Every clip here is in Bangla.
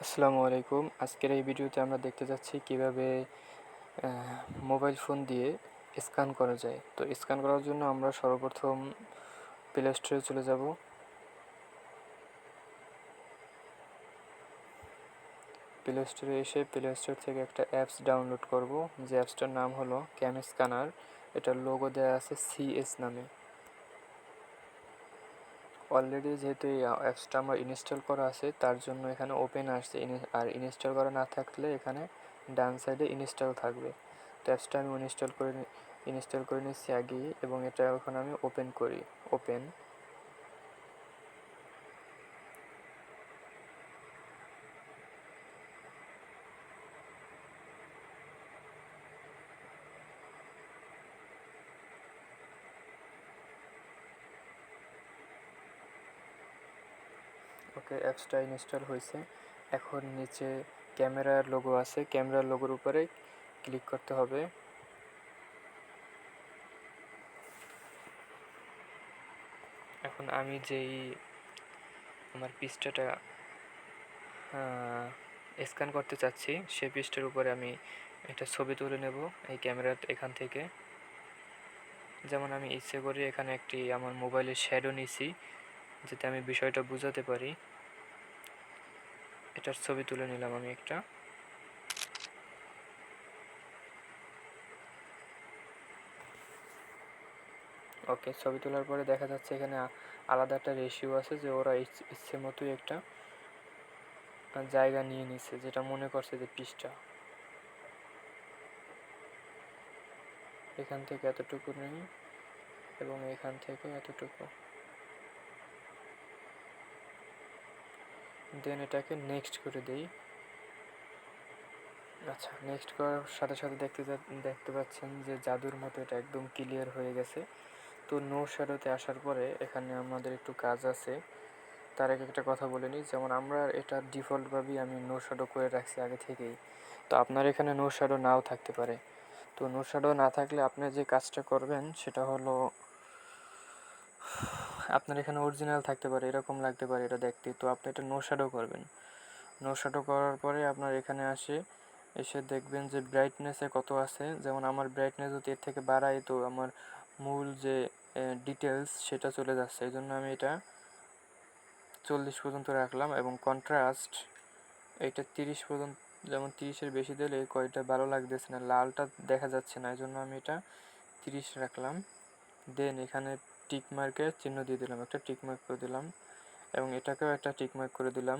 আসসালামু আলাইকুম। আজকের এই ভিডিওতে আমরা দেখতে যাচ্ছি কিভাবে মোবাইল ফোন দিয়ে স্ক্যান করা যায়। তো স্ক্যান করার জন্য আমরা সর্বপ্রথম প্লে স্টোরে চলে যাব। প্লে স্টোরে এসে প্লে স্টোর থেকে একটা অ্যাপস ডাউনলোড করব, যে অ্যাপসটার নাম হলো ক্যামস্ক্যানার। এটার লোগো দেওয়া আছে CS নামে। অলরেডি যেহেতু এই অ্যাপসটা আমার ইনস্টল করা আছে, তার জন্য এখানে ওপেন আসছে। আর ইনস্টল করা না থাকলে এখানে ডান সাইডে ইনস্টল থাকবে। তো অ্যাপসটা আমি ইনস্টল করে নিচ্ছি আগেই, এবং এটা এখন আমি ওপেন করি। ওপেন। ওকে, অ্যাপসটা ইনস্টল হয়েছে। এখন নিচে ক্যামেরার লোগো আছে, ক্যামেরার লোগোর উপরে ক্লিক করতে হবে। এখন আমি যেই আমার পৃষ্ঠাটা স্ক্যান করতে চাচ্ছি, সেই পৃষ্ঠার উপরে আমি একটা ছবি তুলে নেব এই ক্যামেরার এখান থেকে। যেমন আমি ইচ্ছে করি এখানে একটি আমার মোবাইলের শ্যাডো নিছি, যাতে আমি বিষয়টা বোঝাতে পারি। এটার ছবি তুলে নিলাম আমি একটা। ওকে, ছবি তোলার পরে দেখা যাচ্ছে এখানে আলাদা একটা রেশিও আছে, যে ওরা ইচ্ছে মতোই একটা জায়গা নিয়ে নিছে, যেটা মনে করছে যে পৃষ্ঠা। এখান থেকে এতটুকু নেই এবং এখান থেকে এতটুকু। দেন এটাকে নেক্সট করে দেই। আচ্ছা, নেক্সট করার সাথে সাথে দেখতে পাচ্ছেন যে জাদুর মতো এটা একদম ক্লিয়ার হয়ে গেছে। তো নো শ্যাডোতে আসার পরে এখানে আমাদের একটু কাজ আছে। তার আগে একটা কথা বলে নিই, যেমন আমরা এটা ডিফল্টভাবেই আমি নো শ্যাডো করে রাখছি আগে থেকেই। তো আপনার এখানে নো শ্যাডো নাও থাকতে পারে। তো নো শ্যাডো না থাকলে আপনি যে কাজটা করবেন সেটা হলো, আপনার এখানে অরিজিনাল থাকতে পারে, এরকম লাগতে পারে এটা দেখতে। তো আপনি এটা নো শ্যাডো করবেন। নো শ্যাডো করার পরে আপনার এখানে এসে দেখবেন যে ব্রাইটনেসে কত আছে। যেমন আমার ব্রাইটনেস যদি এর থেকে বাড়াই, তো আমার মূল যে ডিটেলস সেটা চলে যাচ্ছে। এই জন্য আমি এটা 40 পর্যন্ত রাখলাম, এবং কন্ট্রাস্ট এইটা 30 পর্যন্ত। যেমন 30-এর বেশি দিলে কয়টা ভালো লাগতেছে না, লালটা দেখা যাচ্ছে না, এই জন্য আমি এটা 30 রাখলাম। দেন এখানে টিক মার্কের চিহ্ন দিয়ে দিলাম, একটা টিক মার্ক করে দিলাম, এবং এটাকেও একটা টিক মার্ক করে দিলাম।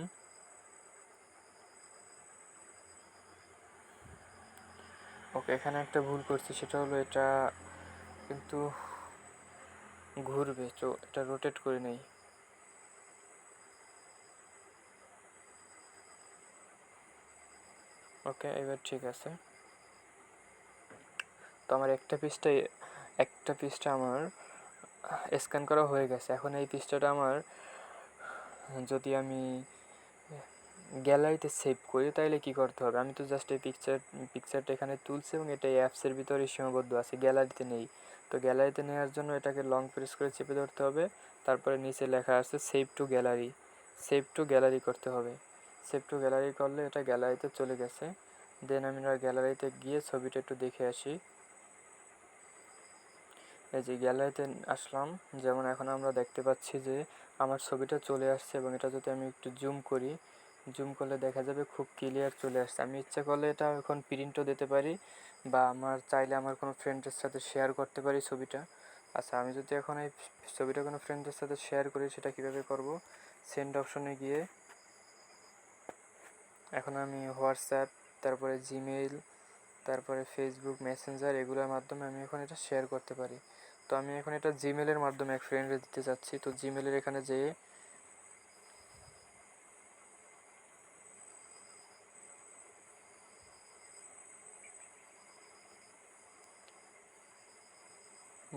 ওকে, এখানে একটা ভুল করছি, সেটা হলো এটা কিন্তু ঘুরবে, তো এটা রোটেট করে নেই। ওকে, এবার ঠিক আছে। তো আমার একটা পৃষ্ঠা আমার স্ক্যান করা হয়ে গেছে। এখন এই পৃষ্ঠাটা আমার যদি আমি গ্যালারিতে সেভ করি, তাইলে কি করতে হবে? আমি তো জাস্ট এই পিকচারটা এখানে তুলছি, এবং এটা অ্যাপসের ভিতরে সীমাবদ্ধ আছে, গ্যালারিতে নেই। তো গ্যালারিতে নেওয়ার জন্য এটাকে লং প্রেস করে চেপে ধরতে হবে। তারপরে নিচে লেখা আছে save two gallery. Save two gallery করতে হবে। সেভ টু গ্যালারি করলে এটা গ্যালারিতে চলে গেছে। দেন আমরা গ্যালারিতে গিয়ে ছবিটা একটু দেখে আসি। এই যে গ্যালারিতে আসলাম, যেমন এখন আমরা দেখতে পাচ্ছি যে আমার ছবিটা চলে আসছে, এবং এটা যদি আমি একটু জুম করি, জুম করলে দেখা যাবে খুব ক্লিয়ার চলে আসছে। আমি ইচ্ছা করলে এটা এখন প্রিন্টও দিতে পারি, বা আমার চাইলে আমার কোনো ফ্রেন্ডের সাথে শেয়ার করতে পারি ছবিটা। আচ্ছা, আমি যদি এখন এই ছবিটা কোনো ফ্রেন্ডের সাথে শেয়ার করি, সেটা কীভাবে করব? সেন্ড অপশনে গিয়ে এখন আমি হোয়াটসঅ্যাপ, তারপরে জিমেইল, তারপরে ফেসবুক মেসেঞ্জার, এগুলোর মাধ্যমে আমি এখন এটা শেয়ার করতে পারি। তো আমি এখন এটা জিমেলের মাধ্যমে এক ফ্রেন্ডে দিতে চাচ্ছি। তো জিমেলের এখানে যেয়ে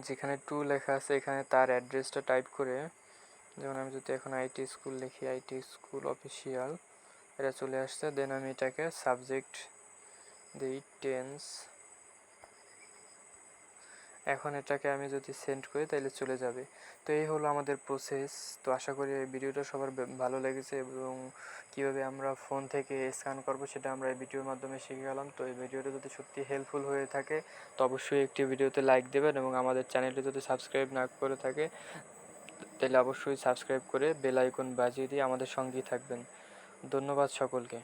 যেখানে টু লেখা আছে, এখানে তার অ্যাড্রেসটা টাইপ করে, যেমন আমি যদি এখন আইটি স্কুল লিখি, আইটি স্কুল অফিসিয়াল, এটা চলে আসছে। দেন আমি এটাকে সাবজেক্ট দিই টেন্স, এখন এটাকে আমি যদি সেন্ড করি তাহলে চলে যাবে। তো এই হলো আমাদের প্রসেস। তো আশা করি এই ভিডিওটা সবার ভালো লেগেছে এবং কীভাবে আমরা ফোন থেকে স্ক্যান করব সেটা আমরা এই ভিডিওর মাধ্যমে শিখে গেলাম। তো এই ভিডিওটা যদি সত্যি হেল্পফুল হয়ে থাকে তো অবশ্যই একটি ভিডিওতে লাইক দেবেন এবং আমাদের চ্যানেলটি যদি সাবস্ক্রাইব না করে থাকে তাহলে অবশ্যই সাবস্ক্রাইব করে বেল আইকন বাজিয়ে দিয়ে আমাদের সঙ্গেই থাকবেন। ধন্যবাদ সকলকে।